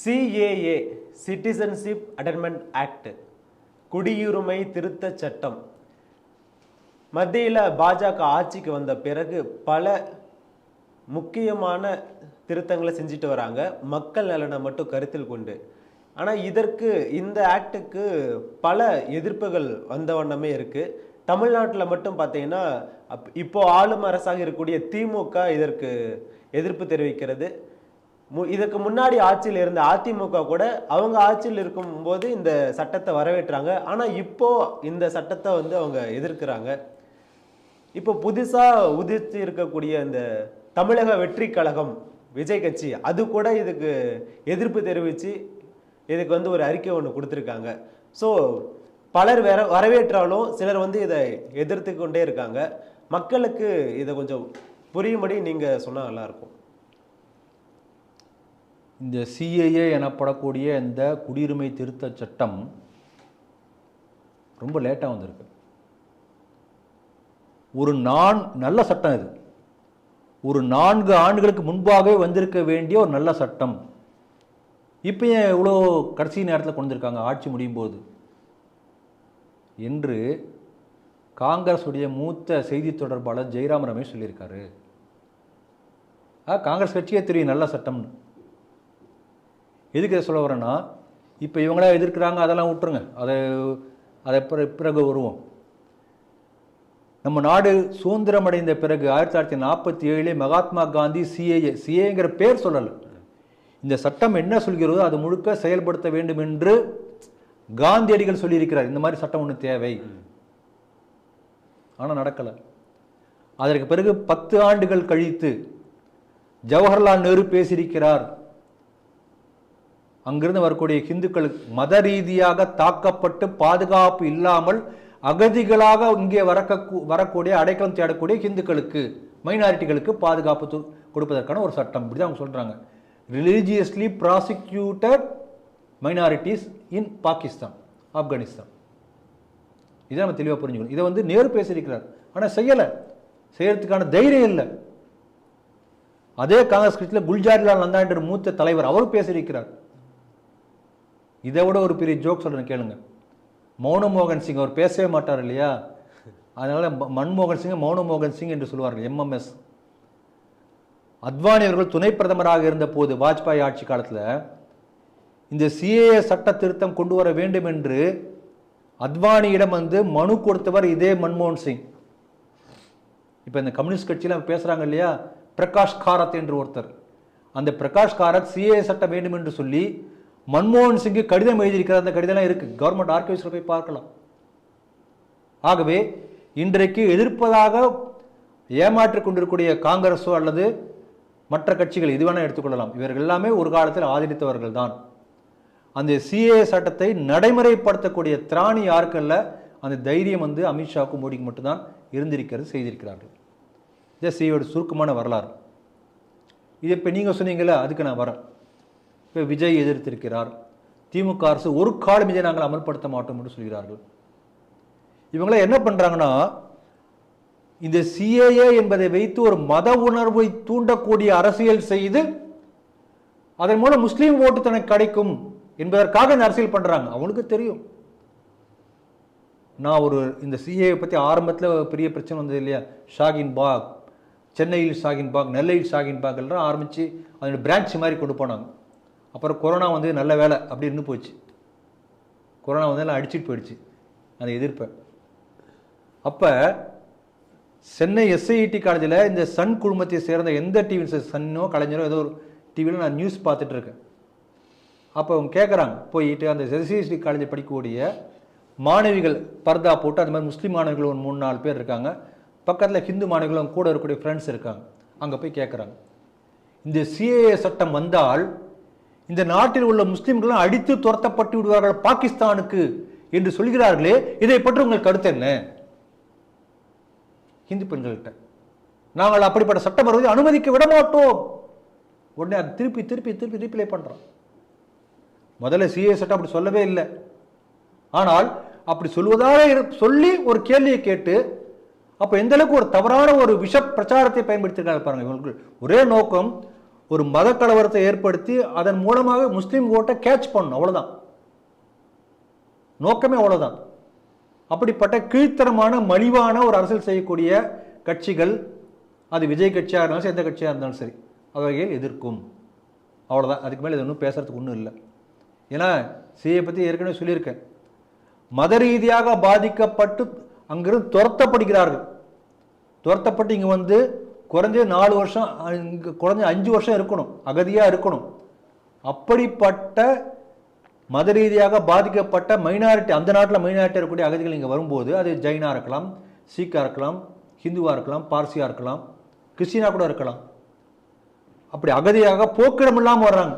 CAA citizenship amendment act குடியுரிமை திருத்த சட்டம் மத்தியில் பாஜக ஆட்சிக்கு வந்த பிறகு பல முக்கியமான திருத்தங்களை செஞ்சுட்டு வராங்க, மக்கள் நலனை மட்டும் கருத்தில் கொண்டு. ஆனால் இதற்கு இந்த ஆக்டுக்கு பல எதிர்ப்புகள் வந்த வண்ணமே இருக்குது. தமிழ்நாட்டில் மட்டும் பார்த்தீங்கன்னா இப்போ ஆளும் அரசாக இருக்கக்கூடிய திமுக இதற்கு எதிர்ப்பு தெரிவிக்கிறது. இதற்கு முன்னாடி ஆட்சியில் இருந்த அதிமுக கூட அவங்க ஆட்சியில் இருக்கும்போது இந்த சட்டத்தை வரவேற்றாங்க. ஆனால் இப்போ இந்த சட்டத்தை அவங்க எதிர்க்கிறாங்க. இப்போ புதுசாக உதிர்த்து இருக்கக்கூடிய இந்த தமிழக வெற்றி கழகம் விஜய் கட்சி அது கூட இதுக்கு எதிர்ப்பு தெரிவித்து இதுக்கு ஒரு அறிக்கை ஒன்று கொடுத்துருக்காங்க. ஸோ பலர் வரவேற்றாலும் சிலர் இதை எதிர்த்து கொண்டே இருக்காங்க. மக்களுக்கு இதை கொஞ்சம் புரியும்படி நீங்கள் சொன்னால் நல்லாயிருக்கும். இந்த சிஏஏ எனப்படக்கூடிய இந்த குடியுரிமை திருத்த சட்டம் ரொம்ப லேட்டாக வந்திருக்கு. ஒரு நல்ல சட்டம் இது. ஒரு 4 ஆண்டுகளுக்கு முன்பாகவே வந்திருக்க வேண்டிய ஒரு நல்ல சட்டம். இப்போ ஏன் இவ்வளோ கடைசி நேரத்தில் கொண்டு வந்திருக்காங்க ஆட்சி முடியும் போது என்று காங்கிரஸுடைய மூத்த செய்தி தொடர்பாளர் ஜெய்ராம் ரமேஷ் சொல்லியிருக்காரு. காங்கிரஸ் கட்சியே தெரியும் நல்ல சட்டம்னு. எதுக்கு சொல்ல வரேன்னா, இப்போ இவங்களா எதிர்க்கிறாங்க, அதெல்லாம் விட்டுருங்க, அதை பிறகு வருவோம். நம்ம நாடு சுதந்திரம் அடைந்த பிறகு 1947 மகாத்மா காந்தி சிஏங்கிற பேர் சொல்லலை. இந்த சட்டம் என்ன சொல்கிறதோ அது முழுக்க செயல்படுத்த வேண்டும் என்று காந்தியடிகள் சொல்லியிருக்கிறார். இந்த மாதிரி சட்டம் ஒன்று தேவை. ஆனால் நடக்கலை. அதற்கு பிறகு 10 ஆண்டுகள் கழித்து ஜவஹர்லால் நேரு பேசியிருக்கிறார். அங்கிருந்து வரக்கூடிய ஹிந்துக்களுக்கு மத ரீதியாக தாக்கப்பட்டு பாதுகாப்பு இல்லாமல் அகதிகளாக இங்கே வரக்கூடிய அடைக்கலம் தேடக்கூடிய ஹிந்துக்களுக்கு, மைனாரிட்டிகளுக்கு பாதுகாப்பு கொடுப்பதற்கான ஒரு சட்டம். இப்படிதான் அவங்க சொல்றாங்க. ரிலீஜியஸ்லி ப்ராசிக்யூட்டட் மைனாரிட்டிஸ் இன் பாகிஸ்தான், ஆப்கானிஸ்தான். இதை நம்ம தெளிவாக புரிஞ்சுக்கணும். இதை நேரு பேசியிருக்கிறார். ஆனால் செய்யறதுக்கான தைரியம் இல்லை. அதே காங்கிரஸ் கட்சியில் குல்ஜாரிலால் நந்தா என்ற மூத்த தலைவர் அவரும் பேசியிருக்கிறார். இதை விட ஒரு பெரிய ஜோக் சொல்றேன் கேளுங்க. மௌனமோகன் சிங் அவர் பேசவே மாட்டார் இல்லையா, அதனால மன்மோகன் சிங் மௌனமோகன் சிங் என்று சொல்வார்கள், MMS. அத்வானி அவர்கள் துணை பிரதமராக இருந்த போது வாஜ்பாய் ஆட்சி காலத்தில் இந்த சிஏஏ சட்ட திருத்தம் கொண்டு வர வேண்டும் என்று அத்வானியிடம் மனு கொடுத்தவர் இதே மன்மோகன் சிங். இப்போ இந்த கம்யூனிஸ்ட் கட்சியில் பேசுறாங்க இல்லையா, பிரகாஷ் காரத் என்று ஒருத்தர். அந்த பிரகாஷ் காரத் சிஏஏ சட்டம் வேண்டும் என்று சொல்லி மன்மோகன் சிங்கு கடிதம் எழுதியிருக்கிறார். அந்த கடிதம்லாம் இருக்கு, கவர்மெண்ட் ஆர்கைவ்ஸ்ல போய் பார்க்கலாம். ஆகவே இன்றைக்கு எதிர்ப்பதாக ஏமாற்றிக் கொண்டிருக்கூடிய காங்கிரஸோ அல்லது மற்ற கட்சிகள் இது வேணா எடுத்துக்கொள்ளலாம், இவர்கள் எல்லாமே ஒரு காலத்தில் ஆதரித்தவர்கள் தான். அந்த சிஏஏ சட்டத்தை நடைமுறைப்படுத்தக்கூடிய திராணி யாருக்கல்ல, அந்த தைரியம் அமித்ஷாவுக்கும் மோடிக்கு மட்டும்தான் இருந்திருக்கிறது, செய்திருக்கிறார்கள். இதை சிஏயோட சுருக்கமான வரலாறு. இது இப்போ நீங்கள் சொன்னீங்களே, அதுக்கு நான் வரேன். இப்போ விஜய் எதிர்த்திருக்கிறார். திமுக அரசு ஒரு காலம் இதை நாங்கள் அமல்படுத்த மாட்டோம் என்று சொல்கிறார்கள். இவங்கள என்ன பண்றாங்கன்னா, இந்த சிஏஏ என்பதை வைத்து ஒரு மத உணர்வை தூண்டக்கூடிய அரசியல் செய்து அதன் மூலம் முஸ்லீம் ஓட்டு தனக்கு கிடைக்கும் என்பதற்காக இந்த அரசியல் பண்றாங்க. அவங்களுக்கு தெரியும். நான் இந்த சிஏஏ பத்தி ஆரம்பத்தில் பெரிய பிரச்சனை வந்தது இல்லையா, ஷாகின் பாக், சென்னையில் ஷாகின் பாக், நெல்லையில் ஷாகின் பாக் எல்லாம் ஆரம்பிச்சு அதோட பிரான்ச் மாதிரி கொண்டு போனாங்க. அப்புறம் கொரோனா நல்ல வேலை அப்படி இருந்து போச்சு. கொரோனா எல்லாம் அடிச்சுட்டு போயிடுச்சு அந்த எதிர்ப்பை. அப்போ சென்னை SIT காலேஜில் இந்த சன் குழுமத்தை சேர்ந்த எந்த டிவி, சன்னோ கலைஞரோ ஏதோ ஒரு டிவியில் நான் நியூஸ் பார்த்துட்டு இருக்கேன். அப்போ அவங்க கேட்குறாங்க, போயிட்டு அந்த SIT காலேஜில் படிக்கக்கூடிய மாணவிகள் பர்தா போட்டு, அது மாதிரி முஸ்லீம் மாணவிகள் ஒரு 3-4 பேர் இருக்காங்க, பக்கத்தில் ஹிந்து மாணவிகளும் கூட இருக்கக்கூடிய ஃப்ரெண்ட்ஸ் இருக்காங்க. அங்கே போய் கேட்குறாங்க, இந்த சிஏஏ சட்டம் வந்தால் இந்த நாட்டில் உள்ள முஸ்லிம்களும் அடித்து துரத்தப்பட்டு விடுவார்கள் பாகிஸ்தானுக்கு என்று சொல்கிறார்களே, இதை பற்றி உங்கள் கருத்து என்ன? ஹிந்து பெண்கள்கிட்ட நாங்கள் அப்படிப்பட்ட சட்டம் வருவதை அனுமதிக்க விட மாட்டோம். உடனே அது திருப்பி ரீப்ளே பண்றோம். முதல்ல சிஏ சட்டம் அப்படி சொல்லவே இல்லை. ஆனால் அப்படி சொல்வதாக சொல்லி ஒரு கேள்வியை கேட்டு அப்ப எந்த அளவுக்கு ஒரு தவறான ஒரு விஷ பிரச்சாரத்தை பயன்படுத்திருக்காங்க பாருங்க. இவங்களுக்கு ஒரே நோக்கம், ஒரு மத கலவரத்தை ஏற்படுத்தி அதன் மூலமாக முஸ்லீம் ஓட்டை கேட்ச் பண்ணணும், அவ்வளவுதான் நோக்கமே, அவ்வளவுதான். அப்படிப்பட்ட கீழ்த்தரமான மலிவான ஒரு அரசியல் செய்யக்கூடிய கட்சிகள், அது விஜய் கட்சியாக இருந்தாலும் எந்த கட்சியாக இருந்தாலும் சரி, அவைகள் எதிர்க்கும், அவ்வளோதான். அதுக்கு மேலே இது ஒன்றும் பேசுறதுக்கு ஒன்றும் இல்லை. ஏன்னா சிஏ பற்றி ஏற்கனவே சொல்லியிருக்கேன், மத ரீதியாக பாதிக்கப்பட்டு அங்கிருந்து துரத்தப்படுகிறார்கள். துரத்தப்பட்டு இங்கே வந்து குறைஞ்ச 4 வருஷம், இங்கே குறைஞ்ச 5 வருஷம் இருக்கணும், அகதியாக இருக்கணும். அப்படிப்பட்ட மத ரீதியாக பாதிக்கப்பட்ட மைனாரிட்டி, அந்த நாட்டில் மைனாரிட்டி இருக்கக்கூடிய அகதிகள் இங்கே வரும்போது, அது ஜைனா இருக்கலாம், சீக்கா இருக்கலாம், ஹிந்துவாக இருக்கலாம், பார்சியாக இருக்கலாம், கிறிஸ்டினா கூட இருக்கலாம். அப்படி அகதியாக போக்கிடம் இல்லாமல் வர்றாங்க,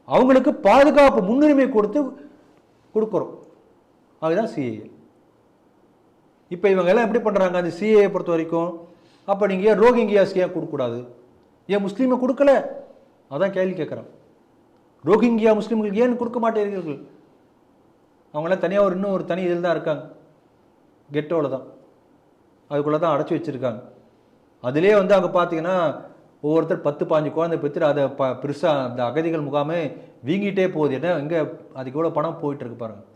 அவங்களுக்கு பாதுகாப்பு முன்னுரிமை கொடுக்குறோம். அதுதான் சிஏஏ. இப்போ இவங்க எல்லாம் எப்படி பண்ணுறாங்க அந்த சிஏஏ பொறுத்த வரைக்கும்? அப்போ நீங்கள் ஏன் ரோஹிங்கியாஸ் ஏன் கொடுக்கக்கூடாது, ஏன் முஸ்லீமை கொடுக்கல, அதான் கேள்வி கேட்குறேன். ரோஹிங்கியா முஸ்லீம்களுக்கு ஏன் கொடுக்க மாட்டேங்கிறீர்கள்? அவங்களாம் தனியாக இன்னும் ஒரு தனி இதில் தான் இருக்காங்க, கெட்டோவில் தான், அதுக்குள்ளே தான் அடைச்சி வச்சுருக்காங்க. அதிலே வந்து அங்கே பார்த்தீங்கன்னா ஒவ்வொருத்தர் 10-15 குழந்தை பெற்று அதை பெருசாக அந்த அகதிகள் முகாமே வீங்கிட்டே போகுது. என்ன எங்கே அதுக்கு எவ்வளோ பணம் போயிட்டுருக்கு பாருங்கள்.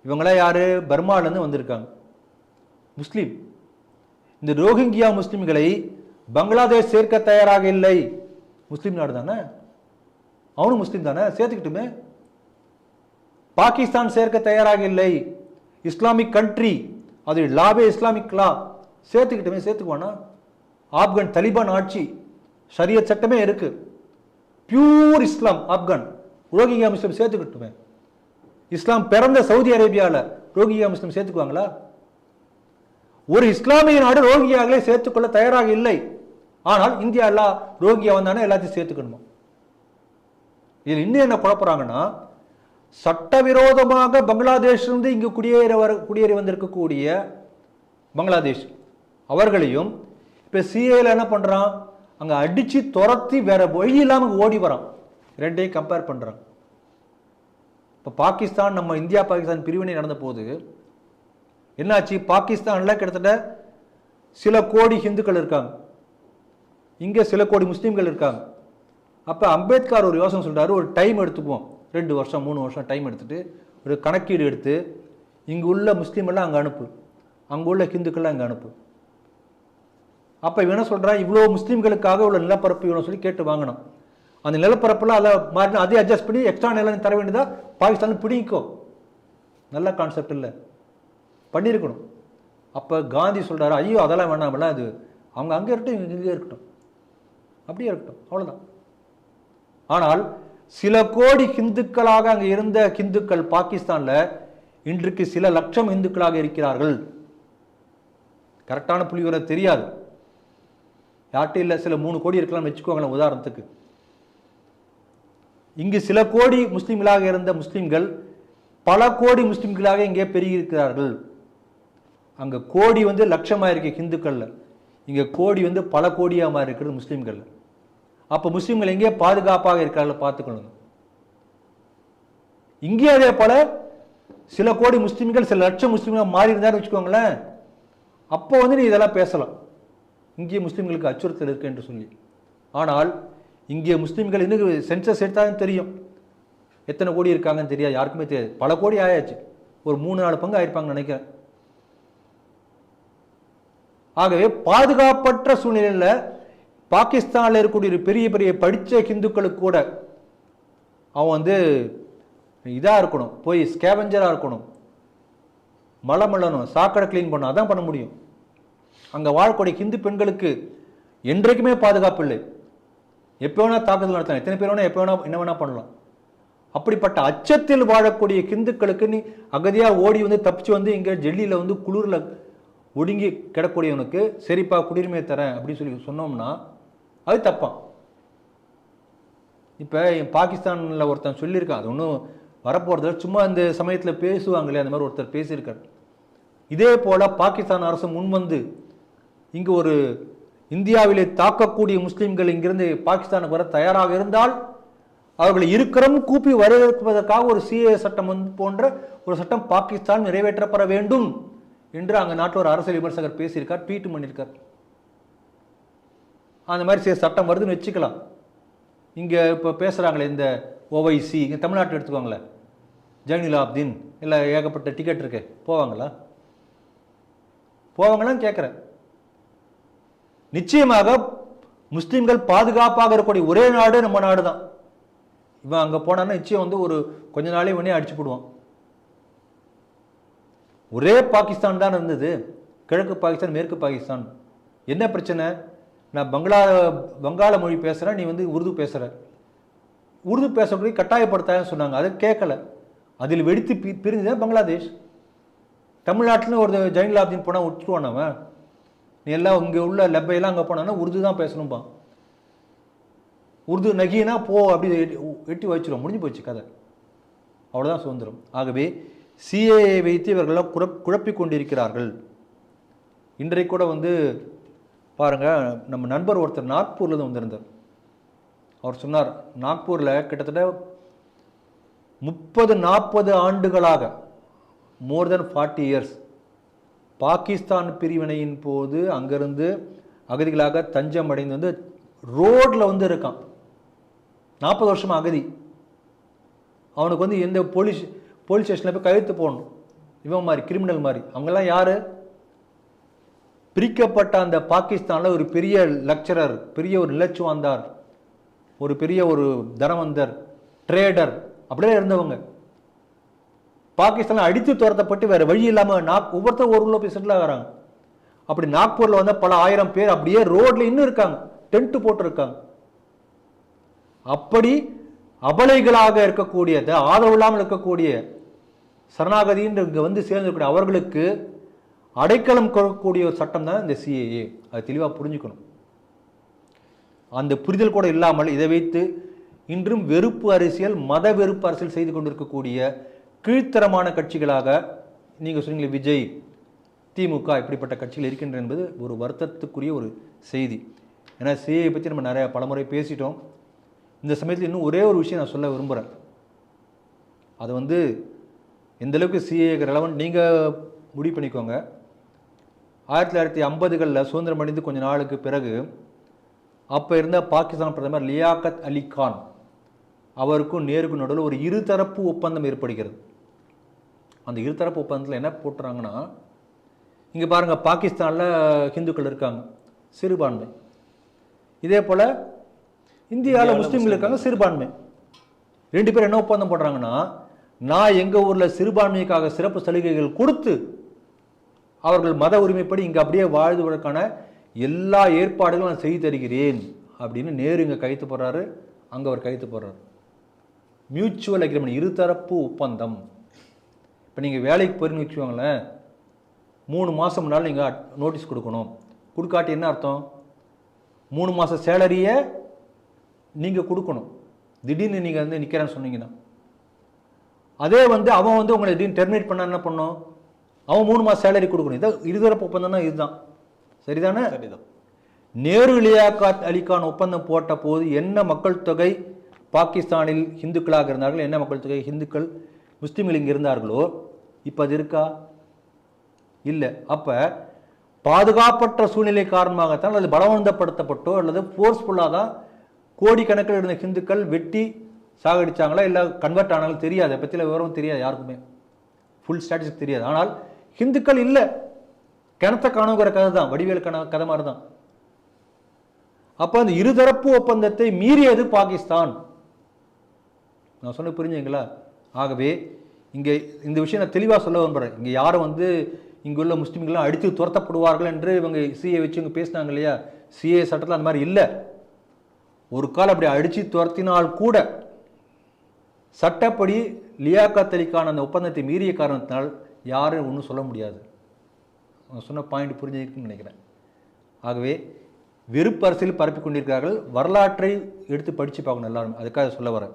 இவங்களாம் யார்? பர்மாலேருந்து வந்திருக்காங்க, முஸ்லீம். இந்த ரோஹிங்கியா முஸ்லீம்களை பங்களாதேஷ் சேர்க்க தயாராக இல்லை. முஸ்லீம் நாடு தானே, அவனும் முஸ்லீம் தானே, சேர்த்துக்கிட்டுமே. பாகிஸ்தான் சேர்க்க தயாராக இல்லை, இஸ்லாமிக் கண்ட்ரி, அது லாவே இஸ்லாமிக் லா, சேர்த்துக்கிட்டுமே, சேர்த்துக்குவானா? ஆப்கான் தலிபான் ஆட்சி, ஷரியத் சட்டமே இருக்கு, பியூர் இஸ்லாம் ஆப்கான், ரோஹிங்கியா முஸ்லீம் சேர்த்துக்கிட்டுமே. இஸ்லாம் பிறந்த சவுதி அரேபியாவில் ரோஹிங்கியா முஸ்லீம் சேர்த்துக்குவாங்களா? ஒரு இஸ்லாமிய நாடு ரோஹிங்கியாக்களை சேர்த்துக்கொள்ள தயாராக இல்லை. ஆனால் இந்தியா எல்லாம் ரோஹிங்கியா வந்தானே எல்லாத்தையும் சேர்த்துக்கணுமா? இதில் இன்னும் என்ன குழப்பறாங்கன்னா, சட்டவிரோதமாக பங்களாதேஷிலிருந்து இங்கு குடியேறி வந்திருக்கக்கூடிய பங்களாதேஷ் அவர்களையும் இப்போ சிஏல என்ன பண்ணுறான், அங்கே அடித்து துரத்தி வேற வழி இல்லாமல் ஓடி வரான். ரெண்டையும் கம்பேர் பண்ணுறான். இப்போ பாகிஸ்தான், நம்ம இந்தியா பாகிஸ்தான் பிரிவினை நடந்த போது என்னாச்சு? பாகிஸ்தானில் கிட்டத்தட்ட சில கோடி ஹிந்துக்கள் இருக்காங்க, இங்கே சில கோடி முஸ்லீம்கள் இருக்காங்க. அப்போ அம்பேத்கர் ஒரு யோசனை சொல்கிறாரு, ஒரு டைம் எடுத்துக்குவோம், 2 வருஷம் 3 வருஷம் டைம் எடுத்துட்டு ஒரு கணக்கீடு எடுத்து இங்கே உள்ள முஸ்லீம் எல்லாம் அங்கே அனுப்பு, அங்கே உள்ள ஹிந்துக்கள்லாம் அங்கே அனுப்பு. அப்போ இவன் என்ன சொல்கிறான், இவ்வளோ முஸ்லீம்களுக்காக இவ்வளோ நிலப்பரப்பு இவ்வளோ சொல்லி கேட்டு வாங்கணும். அந்த நிலப்பரப்பில் அதை மாறினா அதே அட்ஜஸ்ட் பண்ணி எக்ஸ்ட்ரா நிலம் தர வேண்டியதா பாகிஸ்தான் பிடிக்கும். நல்ல கான்செப்ட் இல்லை, பண்ணியிருக்கணும். அப்போ காந்தி சொல்கிறாரு, ஐயோ அதெல்லாம் வேணாமல, அது அவங்க அங்கே இருக்கட்டும், இங்கே இருக்கட்டும், அப்படியே இருக்கட்டும், அவ்வளோதான். ஆனால் சில கோடி ஹிந்துக்களாக அங்கே இருந்த ஹிந்துக்கள் பாகிஸ்தானில் இன்றைக்கு சில லட்சம் இந்துக்களாக இருக்கிறார்கள். கரெக்டான புள்ளிவரை தெரியாது, யார்கிட்ட இல்லை, சில 3 கோடி இருக்கலாம்னு வச்சுக்கோங்களேன் உதாரணத்துக்கு. இங்கு சில கோடி முஸ்லீம்களாக இருந்த முஸ்லீம்கள் பல கோடி முஸ்லீம்களாக இங்கே பெருகி இருக்கிறார்கள். அங்கே கோடி வந்து லட்சமாக இருக்கு ஹிந்துக்கள்ல, இங்கே கோடி வந்து பல கோடியாக மாறி இருக்கிறது முஸ்லீம்கள். அப்போ முஸ்லீம்கள் எங்கே பாதுகாப்பாக இருக்கிறார்கள் பார்த்துக்கொள்ளுங்க. இங்கே அதே போல சில கோடி முஸ்லீம்கள் சில லட்சம் முஸ்லீம்கள் மாறி இருந்தான்னு வச்சுக்கோங்களேன், அப்போ வந்து நீ இதெல்லாம் பேசலாம், இங்கே முஸ்லீம்களுக்கு அச்சுறுத்தல் இருக்கு என்று சொல்லி. ஆனால் இங்கே முஸ்லீம்கள் இன்னும் சென்சஸ் எடுத்தாலும் தெரியும் எத்தனை கோடி இருக்காங்கன்னு தெரியாது, யாருக்குமே தெரியாது. பல கோடி ஆயாச்சு, ஒரு 3-4 பங்கு ஆயிருப்பாங்கன்னு நினைக்கிறேன். ஆகவே பாதுகாப்பற்ற சூழ்நிலையில் பாகிஸ்தானில் இருக்கக்கூடிய பெரிய பெரிய படித்த ஹிந்துக்களுக்கு கூட அவன் வந்து இதாக இருக்கணும், போய் ஸ்கேவஞ்சராக இருக்கணும், மழை மல்லணும், சாக்கடை கிளீன் பண்ணணும், அதான் பண்ண முடியும். அங்கே வாழக்கூடிய ஹிந்து பெண்களுக்கு என்றைக்குமே பாதுகாப்பு இல்லை, எப்போ வேணா தாக்குதல் நடத்தலாம், எத்தனை பேர் வேணா எப்போ வேணா என்ன வேணா பண்ணலாம். அப்படிப்பட்ட அச்சத்தில் வாழக்கூடிய ஹிந்துக்களுக்கு நீ அகதியாக ஓடி வந்து தப்பிச்சு வந்து இங்கே டெல்லியில் வந்து குளிரில் ஒடுங்கி கிடக்கூடியவனுக்கு சரிப்பா குடியுரிமை தரேன் அப்படின்னு சொல்லி சொன்னோம்னா அது தப்பான். இப்போ பாகிஸ்தானில் ஒருத்தன் சொல்லியிருக்கான், அது ஒன்றும் வரப்போகிறது, சும்மா இந்த சமயத்தில் பேசுவாங்களே அந்த மாதிரி ஒருத்தர் பேசியிருக்கார். இதே போல் பாகிஸ்தான் அரசு முன்வந்து இங்கு ஒரு இந்தியாவிலே தாக்கக்கூடிய முஸ்லீம்கள் இங்கிருந்து பாகிஸ்தானுக்கு வர தயாராக இருந்தால் அவர்களை இருக்கிறம் கூப்பி வரவேற்பதற்காக ஒரு சிஏ சட்டம் போன்ற ஒரு சட்டம் பாகிஸ்தான் நிறைவேற்றப்பட வேண்டும் என்று அங்கே நாட்டில் ஒரு அரசியல் விமர்சகர் பேசியிருக்கார், ட்வீட் பண்ணியிருக்கார். அந்த மாதிரி சில சட்டம் வருதுன்னு வச்சுக்கலாம். இங்கே இப்போ பேசுகிறாங்களே இந்த ஓவைசி, இங்கே தமிழ்நாட்டில் எடுத்துக்கோங்களேன், ஜைனுலாப்தீன் இல்லை ஏகப்பட்ட டிக்கெட் இருக்கு, போவாங்களான்னு கேட்குறேன். நிச்சயமாக முஸ்லீம்கள் பாதுகாப்பாக இருக்கக்கூடிய ஒரே நாடு நம்ம நாடு தான். இவன் அங்கே போனான்னா நிச்சயம் வந்து ஒரு கொஞ்ச நாளே உடனே அடிச்சு போடுவான். ஒரே பாகிஸ்தான் தான் இருந்தது, கிழக்கு பாகிஸ்தான் மேற்கு பாகிஸ்தான். என்ன பிரச்சனை? நான் வங்காள மொழி பேசுகிறேன், நீ வந்து உருது பேசுகிற, உருது பேசக்கூடிய கட்டாயப்படுத்தான்னு சொன்னாங்க. அதை கேட்கல, அதில் வெடித்து பிரிஞ்சுதான் பங்களாதேஷ். தமிழ்நாட்டில் ஒரு ஜைனுலாப்தீன் போனால் விட்டுருவான் அவன். நீ எல்லாம் இங்கே உள்ள லெப்பையெல்லாம் அங்கே போனான்னா உருது தான் பேசணும்பான். உருது நகினா போ அப்படி எட்டி வச்சிடும், முடிஞ்சு போச்சு கதை, அவ்வளோதான் சுதந்திரம். ஆகவே சிஏஏ வைத்து இவர்களெல்லாம் குழப்பி கொண்டிருக்கிறார்கள். இன்றைக்கு கூட வந்து பாருங்கள், நம்ம நண்பர் ஒருத்தர் நாக்பூர்லேருந்து வந்திருந்தார். அவர் சொன்னார், நாக்பூரில் கிட்டத்தட்ட 30-40 ஆண்டுகளாக, மோர் தென் 40 இயர்ஸ், பாகிஸ்தான் பிரிவினையின் போது அங்கிருந்து அகதிகளாக தஞ்சம் அடைந்து வந்து ரோடில் வந்து இருக்கான். 40 வருஷமாக அகதி. அவனுக்கு வந்து எந்த போலீஸ் ஸ்டேஷனில் போய் கையெழுத்து போடணும், இவன் மாதிரி கிரிமினல் மாதிரி. அவங்கெல்லாம் யார்? பிரிக்கப்பட்ட அந்த பாகிஸ்தானில் ஒரு பெரிய லெக்சரர், பெரிய ஒரு நிலச்சுவாந்தார், ஒரு பெரிய ஒரு தனவந்தர், ட்ரேடர், அப்படியே இருந்தவங்க பாகிஸ்தானில் அடித்து துரத்தப்பட்டு வேறு வழி இல்லாமல் ஒவ்வொருத்தரும் ஒரு உள்ள போய் செட்டில் ஆகிறாங்க. அப்படி நாக்பூரில் வந்து பல ஆயிரம் பேர் அப்படியே ரோட்ல இன்னும் இருக்காங்க, டென்ட் போட்டு இருக்காங்க. அப்படி அபலைகளாக இருக்கக்கூடிய, ஆதரவு இல்லாமல் இருக்கக்கூடிய சரணாகதின்னு இங்கே வந்து சேர்ந்திருக்கக்கூடிய அவர்களுக்கு அடைக்கலம் கொடுக்கக்கூடிய ஒரு சட்டம் தான் இந்த சிஏஏ. அது தெளிவாக புரிஞ்சுக்கணும். அந்த புரிதல் கூட இல்லாமல் இதை வைத்து இன்றும் வெறுப்பு அரசியல், மத வெறுப்பு அரசியல் செய்து கொண்டிருக்கக்கூடிய கீழ்த்தரமான கட்சிகளாக நீங்கள் சொன்னீங்களே விஜய், திமுக, இப்படிப்பட்ட கட்சிகள் இருக்கின்றன என்பது ஒரு வருத்தத்துக்குரிய ஒரு செய்தி. ஏன்னா சிஏஏ பற்றி நம்ம நிறைய பலமுறை பேசிட்டோம். இந்த சமயத்தில் இன்னும் ஒரே ஒரு விஷயம் நான் சொல்ல விரும்புகிறேன். அது வந்து எந்தளவுக்கு சிஏஏக்கு ரெலவெண்ட் நீங்கள் முடிவு பண்ணிக்கோங்க. 1950களில் சுதந்திரம் அடைந்து கொஞ்ச நாளுக்கு பிறகு அப்போ இருந்த பாகிஸ்தான் பிரதமர் லியாக்கத் அலி கான் அவருக்கும் நேருக்கும் நடுவில் ஒரு இருதரப்பு ஒப்பந்தம் ஏற்படுகிறது. அந்த இருதரப்பு ஒப்பந்தத்தில் என்ன போட்டுறாங்கன்னா, இங்கே பாருங்கள், பாகிஸ்தானில் ஹிந்துக்கள் இருக்காங்க, சிறுபான்மை. இதே போல் இந்தியாவில் முஸ்லீம்கள் இருக்காங்க, சிறுபான்மை. 2 பேர் என்ன ஒப்பந்தம் போடுறாங்கன்னா, நான் எங்கள் ஊரில் சிறுபான்மைக்காக சிறப்பு சலுகைகள் கொடுத்து அவர்கள் மத உரிமைப்படி இங்கே அப்படியே வாழ்வதற்கான எல்லா ஏற்பாடுகளும் நான் செய்து தருகிறேன் அப்படின்னு நேரு இங்கே கைத்து போடுறாரு, அங்கே அவர் கைத்து போடுறாரு. மியூச்சுவல் அக்ரிமெண்ட், இருதரப்பு ஒப்பந்தம். இப்போ நீங்கள் வேலைக்கு போயிருன்னு வச்சுக்கோங்களேன், 3 மாதம் முன்னால் நீங்கள் நோட்டீஸ் கொடுக்கணும். கொடுக்காட்டி என்ன அர்த்தம்? 3 மாத சேலரியை நீங்கள் கொடுக்கணும். திடீர்னு நீங்கள் வந்து நிற்கிறேன்னு சொன்னீங்கன்னா, அதே வந்து அவன் வந்து உங்களை திடீர்னு டெர்மினேட் பண்ண என்ன பண்ணணும்? அவன் 3 மாதம் சேலரி கொடுக்கணும். இதான் இருதரப்பு ஒப்பந்தம்னா இதுதான். சரிதானே? சரிதான். நேரு லியாக்கத் அலிகான் ஒப்பந்தம் போட்ட போது என்ன மக்கள் தொகை பாகிஸ்தானில் ஹிந்துக்களாக இருந்தார்கள், என்ன மக்கள் தொகை ஹிந்துக்கள் முஸ்லீம்கள் இங்கே இருந்தார்களோ இப்போ அது இருக்கா? இல்லை. அப்போ பாதுகாப்பற்ற சூழ்நிலை காரணமாகத்தான் அல்லது பலவந்தப்படுத்தப்பட்டோ அல்லது ஃபோர்ஸ்ஃபுல்லாக தான் கோடிக்கணக்கில் இருந்த ஹிந்துக்கள் வெட்டி சாகடிச்சாங்களா இல்லை கன்வெர்ட் ஆனாலும் தெரியாது. அதை பற்றியில் விவரம் தெரியாது யாருக்குமே, ஃபுல் ஸ்டாட்டிஸ்டிக்ஸ் தெரியாது. ஆனால் ஹிந்துக்கள் இல்லை, கிணத்த காணுங்கிற கதை தான், வடிவேல் கதை மாதிரி தான். அப்போ அந்த இருதரப்பு ஒப்பந்தத்தை மீறியது பாகிஸ்தான். நான் சொன்ன புரிஞ்சுங்களா? ஆகவே இங்கே இந்த விஷயம் நான் தெளிவாக சொல்ல விரும்புகிறேன். இங்கே யாரும் வந்து இங்கே உள்ள முஸ்லீம்கள்லாம் அடித்து துரத்தப்படுவார்கள் என்று இவங்க சிஏ வச்சு இங்கே பேசினாங்க இல்லையா, சிஏ சட்டத்தில் அந்த மாதிரி இல்லை. ஒரு கால் அப்படி அடித்து துரத்தினால் கூட சட்டப்படி லியாக்கத் அலிகான் அந்த ஒப்பந்தத்தை மீறிய காரணத்தினால் யாரும் ஒன்றும் சொல்ல முடியாது. சொன்ன பாயிண்ட் புரிஞ்சிருக்குன்னு நினைக்கிறேன். ஆகவே வெறுப்பு அரசியல் பரப்பி கொண்டிருக்கிறார்கள். வரலாற்றை எடுத்து படித்து பார்க்கணும் எல்லாரும். அதுக்காக சொல்ல வரேன்.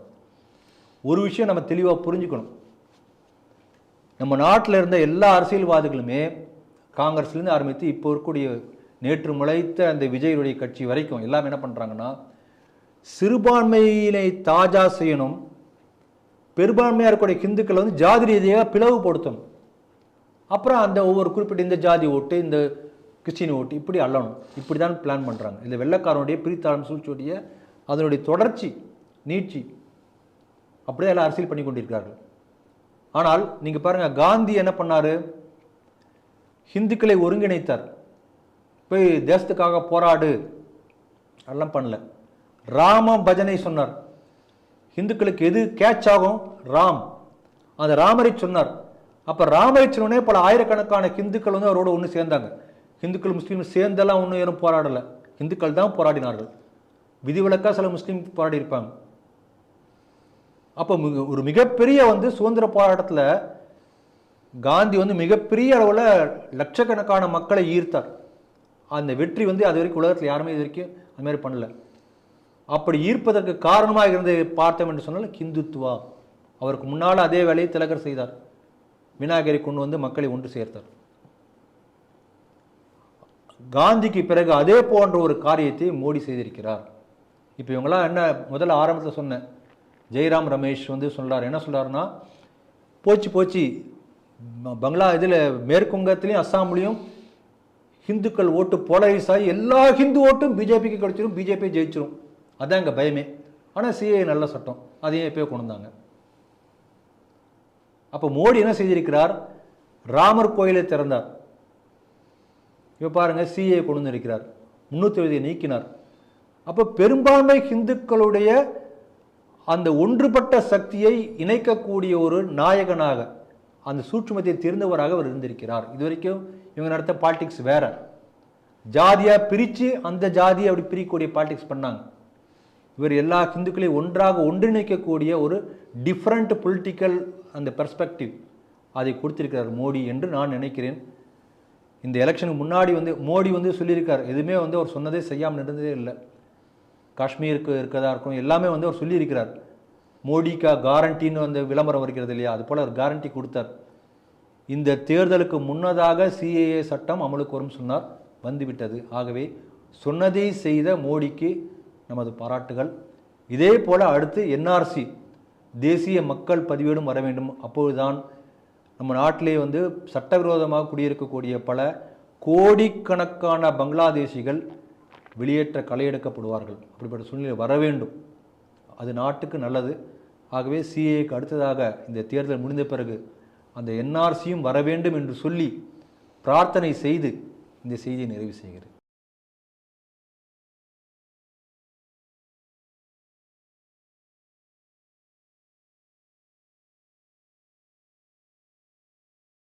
ஒரு விஷயம் நம்ம தெளிவாக புரிஞ்சுக்கணும். நம்ம நாட்டில் இருந்த எல்லா அரசியல்வாதிகளுமே காங்கிரஸ்லேருந்து ஆரம்பித்து இப்போ இருக்கக்கூடிய நேற்று முளைத்த அந்த விஜயுடைய கட்சி வரைக்கும் எல்லாமே என்ன பண்ணுறாங்கன்னா, சிறுபான்மையினை தாஜா செய்யணும், பெரும்பான்மையாக இருக்கக்கூடிய ஹிந்துக்களை வந்து ஜாதி ரீதியாக பிளவுபடுத்தணும். அப்புறம் அந்த ஒவ்வொரு குறிப்பிட்ட இந்த ஜாதி ஓட்டு, இந்த கிறிஸ்டின் ஓட்டு இப்படி அள்ளணும், இப்படி தான் பிளான் பண்ணுறாங்க. இந்த வெள்ளைக்காரனுடைய பிரித்தாளும் சூழ்ச்சியுடைய அதனுடைய தொடர்ச்சி நீட்சி அப்படியே எல்லாம் அரசியல் பண்ணி கொண்டிருக்கிறார்கள். ஆனால் நீங்கள் பாருங்கள், காந்தி என்ன பண்ணார்? ஹிந்துக்களை ஒருங்கிணைத்தார். போய் தேசத்துக்காக போராடு அதெல்லாம் பண்ணல. ராம பஜனை சொன்னார். ஹிந்துக்களுக்கு எது கேட்ச் ஆகும்? ராம். அந்த ராமரை சொன்னார். அப்போ ராமரை சொன்னே பல ஆயிரக்கணக்கான ஹிந்துக்கள் வந்து அவரோட ஒன்று சேர்ந்தாங்க. ஹிந்துக்கள் முஸ்லீம் சேர்ந்தெல்லாம் ஒன்றும் யாரும் போராடலை, ஹிந்துக்கள் தான் போராடினார்கள். விதிவிலக்காக சில முஸ்லீம் போராடி இருப்பாங்க. அப்போ ஒரு மிகப்பெரிய வந்து சுதந்திர போராட்டத்தில் காந்தி வந்து மிகப்பெரிய அளவில் லட்சக்கணக்கான மக்களை ஈர்த்தார். அந்த வெற்றி வந்து அது வரைக்கும் உலகத்தில் யாருமே இது வரைக்கும் அது மாதிரி பண்ணல. அப்படி ஈர்ப்பதற்கு காரணமாக இருந்து பார்த்தோம் என்று சொன்னால் ஹிந்துத்துவா. அவருக்கு முன்னால் அதே வேலையை திலகர் செய்தார். விநாயகரை கொண்டு வந்து மக்களை ஒன்று சேர்த்தார். காந்திக்கு பிறகு அதே போன்ற ஒரு காரியத்தை மோடி செய்திருக்கிறார். இப்போ இவங்களாம் என்ன முதல்ல ஆரம்பத்தில் சொன்னேன், ஜெய்ராம் ரமேஷ் வந்து சொல்கிறார். என்ன சொல்கிறாருன்னா, போச்சு பங்களா இதில் மேற்குவங்கத்திலையும் அஸ்ஸாம்லேயும் ஹிந்துக்கள் ஓட்டு போலரைஸ் ஆகி எல்லா ஹிந்து ஓட்டும் பிஜேபிக்கு கிடைச்சிடும், பிஜேபி ஜெயிச்சிடும். அதான் எங்கள் பயமே. ஆனால் சிஏ நல்ல சட்டம், அதையும் எப்போயோ கொண்டு வந்தாங்க. அப்போ மோடி என்ன செய்திருக்கிறார்? ராமர் கோயிலை திறந்தார். இப்போ பாருங்க, சிஏ கொண்டு வந்திருக்கிறார், 370 நீக்கினார். அப்போ பெரும்பான்மை ஹிந்துக்களுடைய அந்த ஒன்றுபட்ட சக்தியை இணைக்கக்கூடிய ஒரு நாயகனாக, அந்த சூட்சுமத்தை தெரிந்தவராக அவர் இருந்திருக்கிறார். இது வரைக்கும் இவங்க நடத்த பாலிடிக்ஸ் வேற, ஜாதியா பிரித்து அந்த ஜாதியை அப்படி பிரிக்கக்கூடிய பாலிடிக்ஸ் பண்ணாங்க. இவர் எல்லா ஹிந்துக்களையும் ஒன்றாக ஒன்றிணைக்கக்கூடிய ஒரு டிஃப்ரெண்ட் பொலிட்டிக்கல் அந்த பெர்ஸ்பெக்டிவ் அதை கொடுத்திருக்கிறார் மோடி என்று நான் நினைக்கிறேன். இந்த எலெக்ஷனுக்கு முன்னாடி வந்து மோடி வந்து சொல்லியிருக்கார், எதுவுமே வந்து அவர் சொன்னதே செய்யாமல் நடந்ததே இல்லை. காஷ்மீருக்கு இருக்கிறதா இருக்கும் எல்லாமே வந்து அவர் சொல்லியிருக்கிறார். மோடிக்கா கேரண்டின்னு வந்து விளம்பரம் வருகிறது இல்லையா, அது போல் அவர் கேரண்டி கொடுத்தார். இந்த தேர்தலுக்கு முன்னதாக சிஏஏ சட்டம் அமலுக்கு வரும் சொன்னார், வந்துவிட்டது. ஆகவே சொன்னதை செய்த மோடிக்கு நமது பாராட்டுகள். இதே போல் அடுத்து என்ஆர்சி தேசிய மக்கள் பதிவேடும் வர வேண்டும். அப்பொழுதுதான் நம்ம நாட்டிலே வந்து சட்டவிரோதமாக குடியிருக்கக்கூடிய பல கோடிக்கணக்கான பங்களாதேசிகள் வெளியேற்ற களையெடுக்கப்படுவார்கள். அப்படிப்பட்ட சூழ்நிலை வர வேண்டும், அது நாட்டுக்கு நல்லது. ஆகவே சிஏக்கு அடுத்ததாக இந்த தேர்தல் முடிந்த பிறகு அந்த என்ஆர்சியும் வர வேண்டும் என்று சொல்லி பிரார்த்தனை செய்து இந்த செய்தியை நிறைவு செய்கிறேன்.